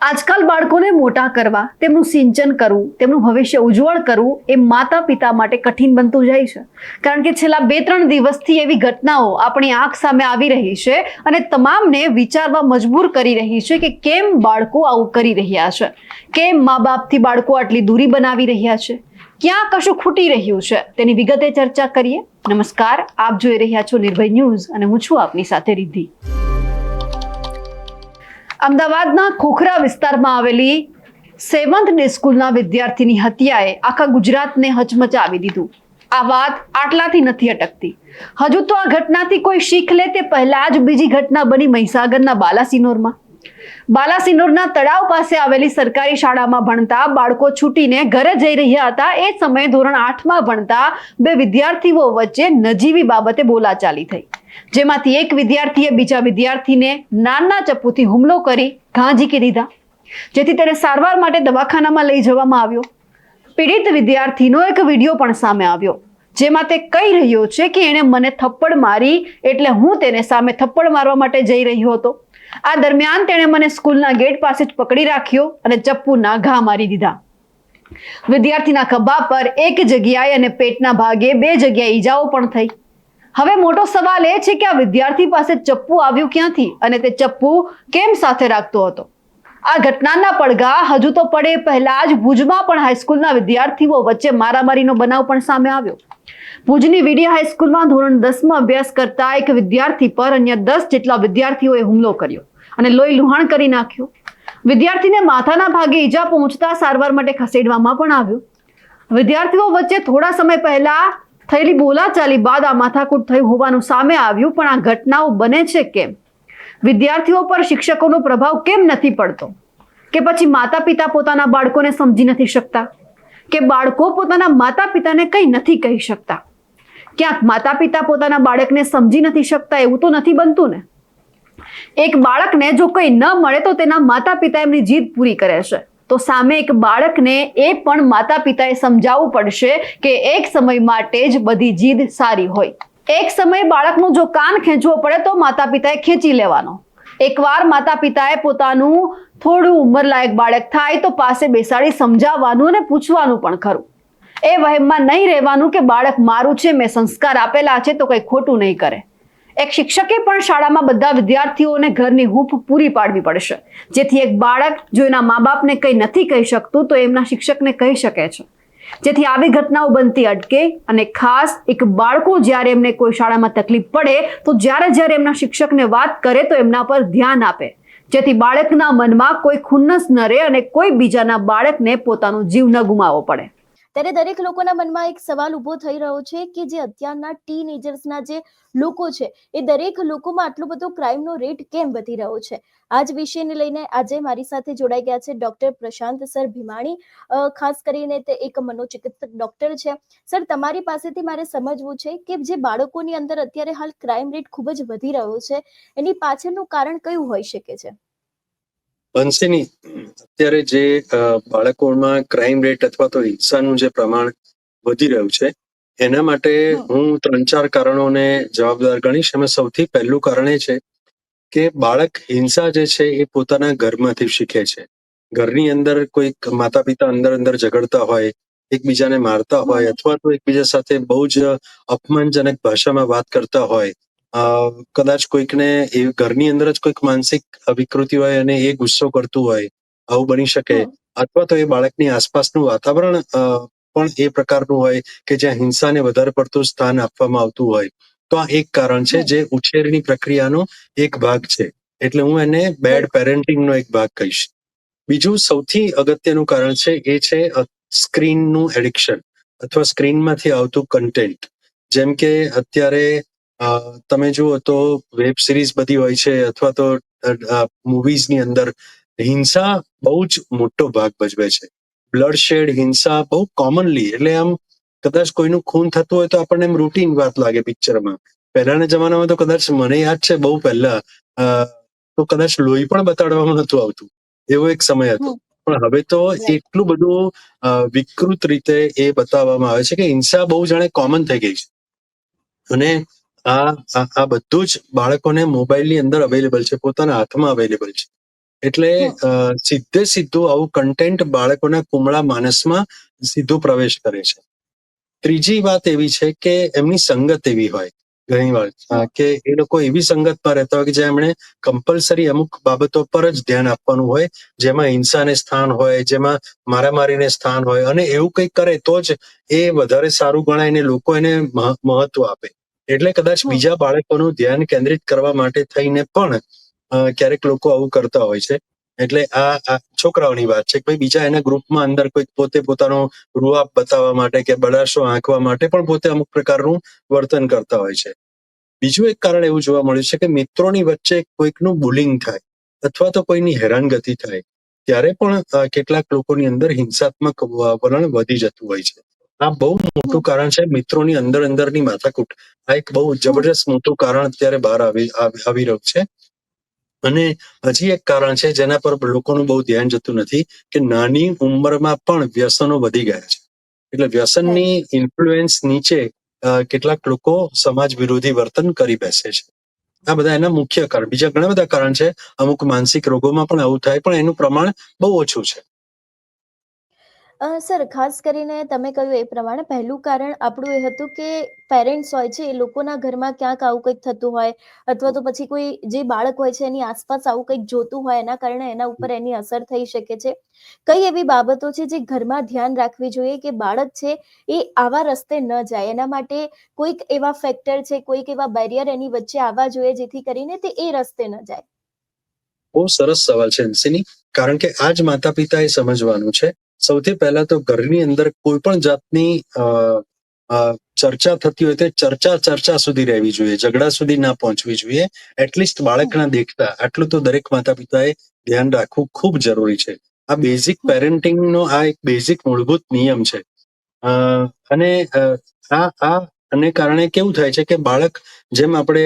આજકાલ બાળકોને મોટા કરવા, તેમનું સિંચન કરવું, તેમનું ભવિષ્ય ઉજ્જવળ કરવું એ માતા પિતા માટે કઠિન બનતું જાય છે. કારણ કે છેલ્લા 2-3 દિવસથી એવી ઘટનાઓ આપણી આંખ સામે આવી રહી છે અને તમામને વિચારવા મજબૂર કરી રહી છે કે કેમ બાળકો આવું કરી રહ્યા છે, કેમ મા બાપથી બાળકો આટલી દૂરી બનાવી રહ્યા છે, ક્યાં કશું ખૂટી રહ્યું છે, તેની વિગતે ચર્ચા કરીએ. નમસ્કાર, આપ જોઈ રહ્યા છો નિર્ભય ન્યૂઝ અને હું છું આપની સાથે રિદ્ધિ. અમદાવાદના ખોખરા વિસ્તારમાં આવેલી સેવન્થ ડે સ્કૂલના વિદ્યાર્થીની હત્યાએ આખા ગુજરાતને હચમચાવી દીધું. આ વાત આટલાથી નથી અટકતી. હજુ તો આ ઘટનાથી કોઈ શીખ લે તે પહેલા જ બીજી ઘટના બની મહીસાગરના બાલાસિનોરમાં. બાલાસિનોરના તળાવ પાસે આવેલી સરકારી શાળામાં ભણતા બાળકો છૂટીને ઘરે જઈ રહ્યા હતા. એ સમયે ધોરણ 8માં ભણતા 2 વિદ્યાર્થીઓ વચ્ચે નજીવી બાબતે બોલાચાલી થઈ, જેમાંથી એક વિદ્યાર્થીએ બીજા વિદ્યાર્થીને નાના ચપ્પુથી હુમલો કરી ઘા ઝીકી દીધા, જેથી તેને સારવાર માટે દવાખાનામાં લઈ જવામાં આવ્યો. પીડિત વિદ્યાર્થીનો એક વિડીયો પણ સામે આવ્યો, જેમાં તે કહી રહ્યો છે કે એણે મને થપ્પડ મારી એટલે હું તેને સામે થપ્પડ મારવા માટે જઈ રહ્યો હતો. આ દરમિયાન તેણે મને સ્કૂલના ગેટ પાસે જ પકડી રાખ્યો અને ચપ્પુના ઘા મારી દીધા. વિદ્યાર્થીના ખભા પર એક જગ્યાએ અને પેટના ભાગે 2 જગ્યાએ ઈજાઓ પણ થઈ. હવે મોટો સવાલ એ છે કે આ વિદ્યાર્થી પાસે ચપ્પુ આવ્યું ક્યાંથી અને તે ચપ્પુ કેમ સાથે રાખતો હતો? આ ઘટનાના પડઘા હજુ તો પડે પહેલા જ ભુજમાં પણ હાઈસ્કૂલના વિદ્યાર્થીઓ વચ્ચે મારામારીનો બનાવ પણ સામે આવ્યો. ભુજની વીડિયા હાઈસ્કૂલમાં ધોરણ 10માં અભ્યાસ કરતા એક વિદ્યાર્થી પર અન્ય 10 જેટલા વિદ્યાર્થીઓએ હુમલો કર્યો અને લોહી લુહાણ કરી નાખ્યો. વિદ્યાર્થીને માથાના ભાગે ઈજા પહોંચતા સારવાર માટે ખસેડવામાં પણ આવ્યો. વિદ્યાર્થીઓ વચ્ચે થોડા સમય પહેલા થયેલી બોલાચાલી બાદ આ માથાકૂટ થઈ હોવાનું સામે આવ્યું. પણ આ ઘટનાઓ બને છે કેમ? વિદ્યાર્થીઓ પર શિક્ષકોનો પ્રભાવ કેમ નથી પડતો? કે પછી માતા પિતા પોતાના બાળકોને સમજી નથી શકતા? કે બાળકો પોતાના માતા પિતાને કંઈ નથી કહી શકતા? ક્યાંક માતા પિતા પોતાના બાળકને સમજી નથી શકતા એવું તો નથી બનતું ને? એક બાળકને જો કંઈ ન મળે તો તેના માતા પિતા એમની જીદ પૂરી કરે છે, તો સામે એક બાળકને એ પણ માતા પિતાએ સમજાવવું પડશે કે એક સમય માટે જ બધી જીદ સારી હોય. એક સમયે બાળકનું જો કાન ખેંચવો પડે તો માતા પિતાએ ખેંચી લેવાનો. એકવાર માતા પિતાએ પોતાનું થોડું ઉંમરલાયક બાળક થાય તો પાસે બેસાડી સમજાવવાનું અને પૂછવાનું પણ ખરું. એ વહેમમાં નહીં રહેવાનું કે બાળક મારું છે, મેં સંસ્કાર આપેલા છે તો કંઈ ખોટું નહીં કરે. એક શિક્ષકે પણ શાળામાં બધા વિદ્યાર્થીઓને ઘરની હૂંફ પૂરી પાડવી પડશે, જેથી એક બાળક જો એના મા બાપને કંઈ નથી કહી શકતું તો એમના શિક્ષકને કહી શકે છે, જેથી આવી ઘટનાઓ બનતી અટકે. અને ખાસ એક બાળકો જ્યારે એમને કોઈ શાળામાં તકલીફ પડે તો જ્યારે એમના શિક્ષકને વાત કરે તો એમના પર ધ્યાન આપે, જેથી બાળકના મનમાં કોઈ ખુન્નસ ન રહે અને કોઈ બીજાના બાળકને પોતાનો જીવ ન ગુમાવવો પડે. ત્યારે દરેક લોકોના મનમાં એક સવાલ ઉભો થઈ રહ્યો છે કે જે અત્યારના ટીનેજર્સના જે લોકો છે એ દરેક લોકોમાં આટલો બધો ક્રાઇમનો રેટ કેમ વધી રહ્યો છે? આ જ વિષયને લઈને આજે મારી સાથે જોડાઈ ગયા છે ડોક્ટર પ્રશાંત સર ભીમાણી. ખાસ કરીને તે એક મનોચિકિત્સક ડોક્ટર છે. સર, તમારી પાસેથી મારે સમજવું છે કે જે બાળકોની અંદર અત્યારે હાલ ક્રાઇમ રેટ ખૂબ જ વધી રહ્યો છે એની પાછળનું કારણ કયું હોઈ શકે છે? બંસીની અત્યારે જે બાળકોમાં ક્રાઇમ રેટ અથવા તો હિંસાનું જે પ્રમાણ વધી રહ્યું છે એના માટે હું 3-4 કારણોને જવાબદાર ગણીશ. એમાં સૌથી પહેલું કારણ એ છે કે બાળક હિંસા જે છે એ પોતાના ઘરમાંથી શીખે છે. ઘરની અંદર કોઈક માતા પિતા અંદર ઝઘડતા હોય, એકબીજાને મારતા હોય અથવા તો એકબીજા સાથે બહુ જ અપમાનજનક ભાષામાં વાત કરતા હોય, કદાચ કોઈકને એ ઘરની અંદર જ કોઈક માનસિક વિકૃતિ હોય અને એ ગુસ્સો કરતું હોય, આવું બની શકે. અથવા તો એ બાળકની આસપાસનું વાતાવરણ પણ એ પ્રકારનું હોય કે જ્યાં હિંસાને વધારે પડતું સ્થાન આપવામાં આવતું હોય. તો આ એક કારણ છે જે ઉછેરની પ્રક્રિયાનો એક ભાગ છે. એટલે હું એને બેડ પેરેન્ટિંગનો એક ભાગ કહીશ. બીજું સૌથી અગત્યનું કારણ છે એ છે સ્ક્રીનનું એડિક્શન અથવા સ્ક્રીનમાંથી આવતું કન્ટેન્ટ. જેમ કે અત્યારે તમે જુઓ તો વેબ સિરીઝ બધી હોય છે અથવા તો મૂવીઝની અંદર હિંસા બહુ જ મોટો ભાગ ભજવે છે. બ્લડ શેડ હિંસા બહુ કોમનલી, એટલે આમ કદાચ કોઈનું ખૂન થતું હોય તો આપણને એમ રૂટીન વાત લાગે પિક્ચરમાં. પહેલાના જમાનામાં તો કદાચ મને યાદ છે બહુ પહેલા તો કદાચ લોહી પણ બતાડવામાં નતું આવતું, એવો એક સમય હતો. પણ હવે તો એટલું બધું વિકૃત રીતે એ બતાવવામાં આવે છે કે હિંસા બહુ જાણે કોમન થઈ ગઈ છે. અને આ બધું જ બાળકોને મોબાઈલની અંદર અવેલેબલ છે, પોતાના હાથમાં અવેલેબલ છે. એટલે સીધે સીધું આવું કન્ટેન્ટ બાળકોના કુમળા માનસમાં સીધો પ્રવેશ કરે છે. ત્રીજી વાત એવી છે કે એમની સંગત એવી હોય ઘણી વાર કે એ લોકો એવી સંગતમાં રહેતા હોય કે જ્યાં એમણે કમ્પલસરી અમુક બાબતો પર જ ધ્યાન આપવાનું હોય, જેમાં હિંસાને સ્થાન હોય, જેમાં મારામારીને સ્થાન હોય, અને એવું કંઈક કરે તો જ એ વધારે સારું ગણાય ને લોકો એને મહત્વ આપે. એટલે કદાચ બીજા બાળકોનું ધ્યાન કેન્દ્રિત કરવા માટે થઈને પણ ક્યારેક લોકો આવું કરતા હોય છે. એટલે આ છોકરાઓની વાત છે કે ભાઈ બીજા એના ગ્રુપમાં અંદર કોઈ પોતે પોતાનો રૂઆબ બતાવવા માટે કે બળાશો આંકવા માટે પણ પોતે અમુક પ્રકારનું વર્તન કરતા હોય છે. બીજું એક કારણ એવું જોવા મળ્યું છે કે મિત્રોની વચ્ચે કોઈકનું બુલિંગ થાય અથવા તો કોઈની હેરાનગતિ થાય ત્યારે પણ કેટલાક લોકોની અંદર હિંસાત્મક વલણ વધી જતું હોય છે. આ બહુ મોટું કારણ છે મિત્રોની અંદરની માથાકૂટ. આ એક બહુ જબરજસ્ત મોટું કારણ અત્યારે બહાર આવી રહ્યું છે. અને હજી એક કારણ છે જેના પર લોકોનું બહુ ધ્યાન જતું નથી કે નાની ઉંમરમાં પણ વ્યસનો વધી ગયા છે. એટલે વ્યસનની ઇન્ફ્લુએન્સ નીચે કેટલાક લોકો સમાજ વિરોધી વર્તન કરી બેસે છે. આ બધા એના મુખ્ય કારણ. બીજા ઘણા બધા કારણ છે. અમુક માનસિક રોગોમાં પણ આવું થાય, પણ એનું પ્રમાણ બહુ ઓછું છે. સર, ખાસ કરીને તમે કહ્યું એ પ્રમાણે પહેલું કારણ આપણું એ હતું કે પેરેન્ટ્સ હોય છે એ લોકોના ઘરમાં ક્યાંક આવું કંઈક થતું હોય, અથવા તો પછી કોઈ જે બાળક હોય છે એની આસપાસ આવું કંઈક જોતું હોય, એના કારણે એના ઉપર એની અસર થઈ શકે છે. કઈ એવી બાબતો છે જે ઘરમાં ધ્યાન રાખવી જોઈએ કે બાળક છે એ આવા રસ્તે ન જાય, એના માટે કોઈક એવા ફેક્ટર છે, કોઈક એવા બેરિયર એની વચ્ચે આવવા જોઈએ જેથી કરીને તે એ રસ્તે ન જાય? બહુ સરસ સવાલ છે હંસિની, કારણ કે આ જ માતા પિતાએ સમજવાનું છે. સૌથી પહેલા તો ઘરની અંદર કોઈ પણ જાતની ચર્ચા થતી હોય તો ચર્ચા સુધી રહેવી જોઈએ, ઝઘડા સુધી ના પહોંચવી જોઈએ. એટલીસ્ટ બાળકના દેખતા આટલું તો દરેક માતા પિતાએ ધ્યાન રાખવું ખૂબ જરૂરી છે. આ બેઝિક પેરેન્ટિંગનો આ એક બેઝિક મૂળભૂત નિયમ છે. અને આને કારણે કેવું થાય છે કે બાળક, જેમ આપણે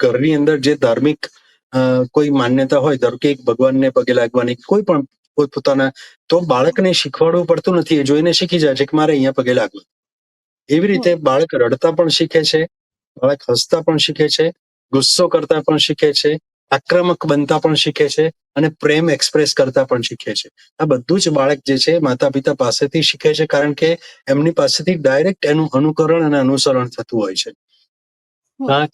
ઘરની અંદર જે ધાર્મિક કોઈ માન્યતા હોય, ધારો કે એક ભગવાનને પગે લાગવાની, કોઈ પણ પોતપોતાના, તો બાળકને શીખવાડવું પડતું નથી, એ જોઈને શીખી જાય છે કે મારે અહીંયા પગે લાગવું. એવી રીતે બાળક રડતા પણ શીખે છે, બાળક હસતા પણ શીખે છે, ગુસ્સો કરતા પણ શીખે છે, આક્રમક બનતા પણ શીખે છે, અને પ્રેમ એક્સપ્રેસ કરતા પણ શીખે છે. આ બધું જ બાળક જે છે માતા પિતા પાસેથી શીખે છે, કારણ કે એમની પાસેથી ડાયરેક્ટ એનું અનુકરણ અને અનુસરણ થતું હોય છે.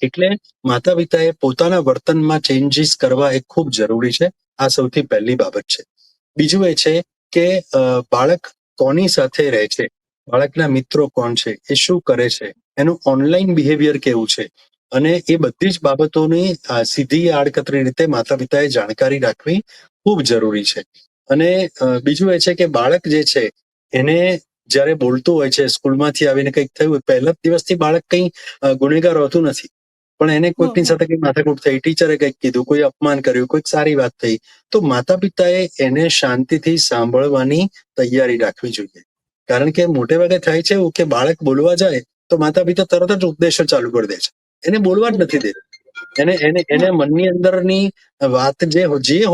એટલે માતા પિતાએ પોતાના વર્તનમાં ચેન્જીસ કરવા એ ખૂબ જરૂરી છે. આ સૌથી પહેલી બાબત છે. બીજું એ છે કે બાળક કોની સાથે રહે છે, બાળકના મિત્રો કોણ છે, એ શું કરે છે, એનું ઓનલાઈન બિહેવિયર કેવું છે, અને એ બધી જ બાબતોની સીધી આડકતરી રીતે માતા પિતાએ જાણકારી રાખવી ખૂબ જરૂરી છે. અને બીજું એ છે કે બાળક જે છે એને જ્યારે બોલતું હોય છે, સ્કૂલમાંથી આવીને કંઈક થયું હોય, પહેલા જ દિવસથી બાળક કંઈ ગુનેગાર હોતું નથી, પણ એને કોઈકની સાથે કંઈક માથાકૂટ થઈ, ટીચરે કંઈક કીધું, કોઈ અપમાન કર્યું, કોઈક સારી વાત થઈ, તો માતા પિતાએ એને શાંતિથી સાંભળવાની તૈયારી રાખવી જોઈએ. કારણ કે મોટે ભાગે થાય છે એવું કે બાળક બોલવા જાય તો માતા પિતા તરત જ ઉપદેશો ચાલુ કરી દે છે, એને બોલવા જ નથી દેતા. એને મનની અંદરની વાત જે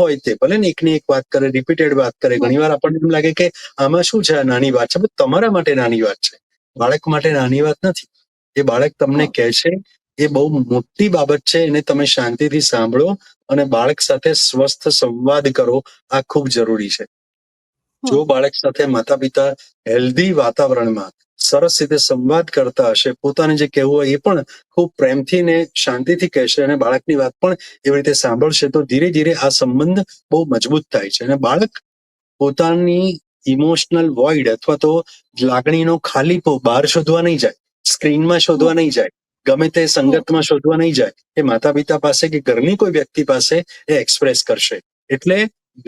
હોય તે, ભલે ને એકની એક વાત કરે, રિપીટેડ વાત કરે, ઘણી વાર આપણને એમ લાગે કે આમાં શું છે, આ નાની વાત છે, પણ તમારા માટે નાની વાત છે, બાળક માટે નાની વાત નથી. એ બાળક તમને કહે છે એ બહુ મોટી બાબત છે, એને તમે શાંતિથી સાંભળો અને બાળક સાથે સ્વસ્થ સંવાદ કરો, આ ખૂબ જરૂરી છે. જો બાળક સાથે માતા પિતા હેલ્ધી વાતાવરણમાં સરસ રીતે સંવાદ કરતા હશે, પોતાને જે કહેવું હોય એ પણ ખૂબ પ્રેમથી ને શાંતિથી કહેશે, અને બાળકની વાત પણ એવી રીતે સાંભળશે, તો ધીરે ધીરે આ સંબંધ બહુ મજબૂત થાય છે. અને બાળક પોતાની ઇમોશનલ વોઇડ અથવા તો લાગણીનો ખાલીપો બહાર શોધવા નહીં જાય, સ્ક્રીનમાં શોધવા નહીં જાય, ગમે તે સંગતમાં શોધવા નહીં જાય, એ માતા પિતા પાસે કે ઘરની કોઈ વ્યક્તિ પાસે એ એક્સપ્રેસ કરશે. એટલે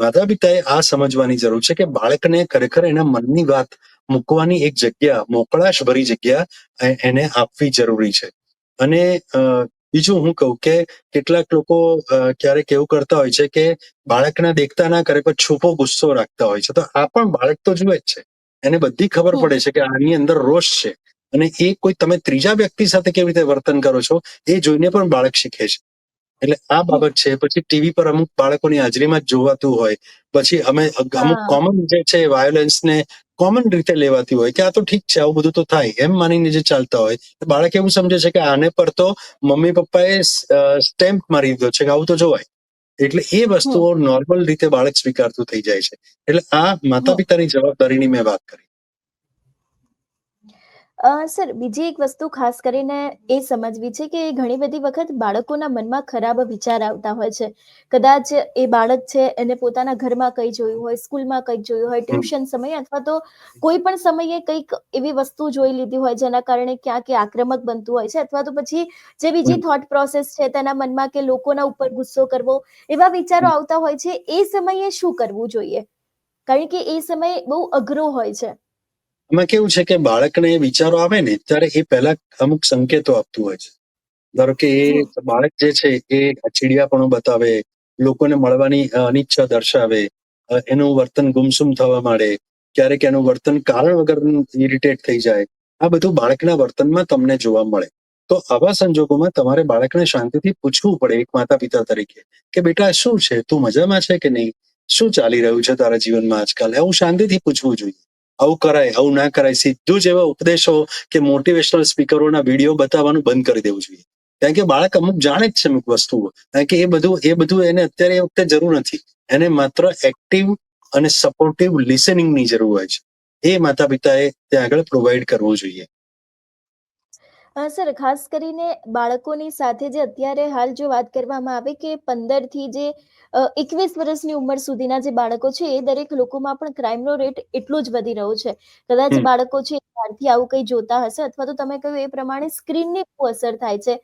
માતા પિતાએ આ સમજવાની જરૂર છે કે બાળકને ખરેખર એના મનની વાત મૂકવાની એક જગ્યા, મોકળાશ ભરી જગ્યા એને આપવી જરૂરી છે. અને બીજું હું કહું કે કેટલાક લોકો ક્યારેક એવું કરતા હોય છે કે બાળકના દેખતા ના કરે પણ છુપો ગુસ્સો રાખતા હોય છે, તો આ પણ બાળક તો જુએ જ છે, એને બધી ખબર પડે છે કે આની અંદર રોષ છે, અને એ કોઈ તમે ત્રીજા વ્યક્તિ સાથે કેવી રીતે વર્તન કરો છો એ જોઈને પણ બાળક શીખે છે. એટલે આ બાબત છે. પછી ટીવી પર અમુક બાળકોની હાજરીમાં જ જોવાતું હોય, પછી અમુક કોમન જે છે વાયોલન્સ ને કોમન રીતે લેવાતી હોય કે આ તો ઠીક છે, આવું બધું તો થાય એમ માનીને જે ચાલતા હોય, બાળક એવું સમજે છે કે આને પર તો મમ્મી પપ્પાએ સ્ટેમ્પ મારી દીધો છે કે આવું તો જોવાય. એટલે એ વસ્તુઓ નોર્મલ રીતે બાળક સ્વીકારતું થઈ જાય છે. એટલે આ માતા પિતાની જવાબદારીની મેં વાત કરી. સર, બીજી એક વસ્તુ ખાસ કરીને એ સમજવી છે કે ઘણી બધી વખત બાળકોના મનમાં ખરાબ વિચાર આવતા હોય છે. કદાચ એ બાળક છે એને પોતાના ઘરમાં કંઈ જોયું હોય, સ્કૂલમાં કંઈક જોયું હોય, ટ્યુશન સમયે અથવા તો કોઈ પણ સમયે કંઈક એવી વસ્તુ જોઈ લીધી હોય જેના કારણે ક્યાંક એ આક્રમક બનતું હોય છે, અથવા તો પછી જે બીજી થોટ પ્રોસેસ છે તેના મનમાં કે લોકોના ઉપર ગુસ્સો કરવો, એવા વિચારો આવતા હોય છે. એ સમયે શું કરવું જોઈએ? કારણ કે એ સમય બહુ અઘરો હોય છે. એમાં કેવું છે કે બાળકને એ વિચારો આવે ને ત્યારે એ પહેલા અમુક સંકેતો આપતું હોય છે. ધારો કે એ બાળક જે છે એ ચીડિયાપણું બતાવે, લોકોને મળવાની અનિચ્છા દર્શાવે, એનું વર્તન ગુમસુમ થવા માંડે, ક્યારેક એનું વર્તન કારણ વગરનું ઇરિટેટ થઈ જાય. આ બધું બાળકના વર્તનમાં તમને જોવા મળે. તો આવા સંજોગોમાં તમારે બાળકને શાંતિથી પૂછવું પડે એક માતા પિતા તરીકે કે બેટા શું છે, તું મજામાં છે કે નહીં, શું ચાલી રહ્યું છે તારા જીવનમાં આજકાલ, એવું શાંતિથી પૂછવું જોઈએ. આવું કરાય, આવું ના કરાય, સીધું જ એવા ઉપદેશો કે મોટિવેશનલ સ્પીકરોના વિડીયો બતાવવાનું બંધ કરી દેવું જોઈએ. કારણ કે બાળક અમુક જાણે જ છે અમુક વસ્તુઓ, કારણ કે એ બધું એને અત્યારે એ વખતે જરૂર નથી. એને માત્ર એક્ટિવ અને સપોર્ટિવ લિસનિંગની જરૂર હોય છે. એ માતા પિતાએ ત્યાં આગળ પ્રોવાઈડ કરવું જોઈએ. સર, ખાસ કરીને બાળકોની સાથે જે અત્યારે હાલ જો વાત કરવામાં આવે કે 15 થી જે 21 વર્ષની ઉંમર સુધીના જે બાળકો છે એ દરેક લોકોમાં પણ ક્રાઇમનો રેટ એટલો જ વધી રહ્યો છે. કદાચ હમ. બાળકો છે ત્યારથી આવું કંઈ જોતા હશે અથવા તો તમે કહ્યું એ પ્રમાણે સ્ક્રીનની બહુ અસર થાય છે.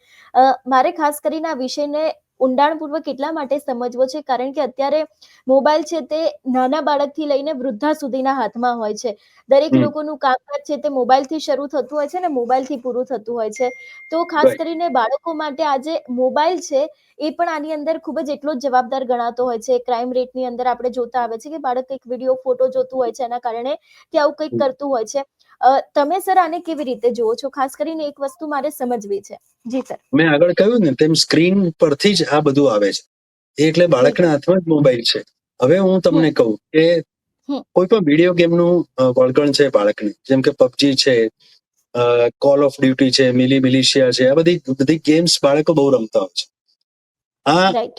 મારે ખાસ કરીને આ વિષયને ઊંડાણપૂર્વક એટલા માટે સમજવો છે કારણ કે અત્યારે મોબાઈલ છે તે નાના બાળકથી લઈને વૃદ્ધા સુધીના હાથમાં હોય છે. દરેક હમ. લોકોનું કામકાજ છે તે મોબાઈલથી શરૂ થતું હોય છે ને મોબાઈલથી પૂરું થતું હોય છે. તો ખાસ રાઈટ. કરીને બાળકો માટે આ જે મોબાઈલ છે એ પણ આની અંદર ખૂબ જ એટલો જ જવાબદાર ગણાતો હોય છે. ક્રાઇમ રેટની અંદર આપણે જોતા આવે છે કે બાળક કંઈક વિડીયો, ફોટો જોતું હોય છે એના કારણે તે આવું કંઈક કરતું હોય છે. તમે સર આને કેવી રીતે જુઓ છો? ખાસ કરીને એક વસ્તુ મારે સમજવી છે. જી સર. મેં આગળ કહ્યું ને તેમ સ્ક્રીન પરથી જ આ બધું આવે છે. એટલે જી સર. બાળકના હાથમાં જ મોબાઈલ છે. હવે હું તમને કહું કે હમ. કોઈ પણ વિડીયો ગેમનું વળગણ છે બાળકને, જેમ કે પબજી છે, કોલ ઓફ ડ્યુટી છે, મિલિશિયા છે, આ બધી ગેમ્સ બાળકો બહુ રમતા હોય છે. આ રાઈટ.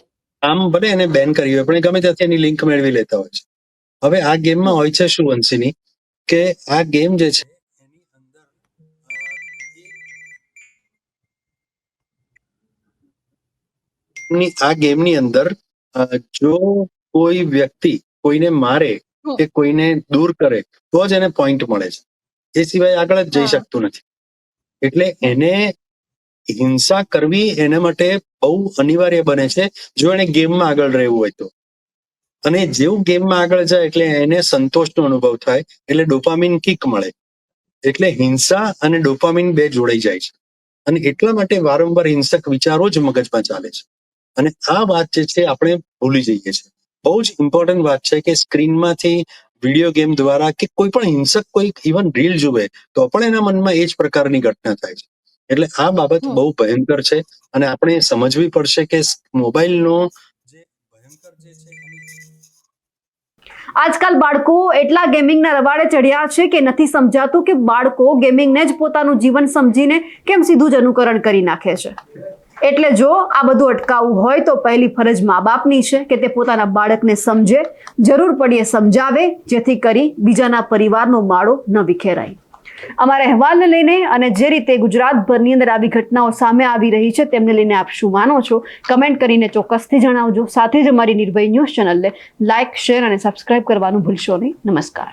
આમ ભલે એને બેન કરી હોય પણ એ ગમે ત્યાંથી એની લિંક મેળવી લેતા હોય છે. હવે આ ગેમમાં હોય છે શું વંશીની, કે આ ગેમ જે છે એની અંદર આ ગેમની અંદર જો કોઈ વ્યક્તિ કોઈને મારે કે કોઈને દૂર કરે તો જ એને પોઈન્ટ મળે છે. એ સિવાય આગળ જ જઈ શકતું નથી. એટલે એને હિંસા કરવી એના માટે બહુ અનિવાર્ય બને છે જો એને ગેમમાં આગળ રહેવું હોય તો. અને જેવું ગેમમાં આગળ જાય એટલે એને સંતોષનો અનુભવ થાય, એટલે ડોપામિન કિક મળે, એટલે હિંસા અને ડોપામિન બે જોડાઈ જાય છે. અને એટલા માટે વારંવાર હિંસક વિચારો જ મગજમાં ચાલે છે. અને આ વાત જે છે આપણે ભૂલી જઈએ છીએ. બહુ જ ઇમ્પોર્ટન્ટ વાત છે કે સ્ક્રીનમાંથી વિડીયો ગેમ દ્વારા કે કોઈ પણ હિંસક કોઈ ઇવન રીલ જુએ તો પણ એના મનમાં એ જ પ્રકારની ઘટના થાય છે. એટલે આ બાબત બહુ ભયંકર છે અને આપણે સમજવી પડશે કે મોબાઈલનો જે ભયંકર જે છે આજકાલ બાળકો એટલા ગેમિંગના રવાડે ચડ્યા છે કે નથી સમજાતું કે બાળકો ગેમિંગને જ પોતાનું જીવન સમજીને કેમ સીધું જ અનુકરણ કરી નાખે છે. એટલે જો આ બધું અટકાવવું હોય તો પહેલી ફરજ મા બાપની છે કે તે પોતાના બાળકને સમજે, જરૂર પડીએ સમજાવે, જેથી કરી બીજાના પરિવારનો માળો ન વિખેરાય. અમારા અહેવાલને લઈને અને જે રીતે ગુજરાતભરની અંદર આવી ઘટનાઓ સામે આવી રહી છે તેમને લઈને આપ શું માનો છો, કમેન્ટ કરીને ચોક્કસથી જણાવજો. સાથે જ અમારી નિર્ભય ન્યૂઝ ચેનલને લાઇક, શેર અને સબસ્ક્રાઇબ કરવાનું ભૂલશો નહીં. નમસ્કાર.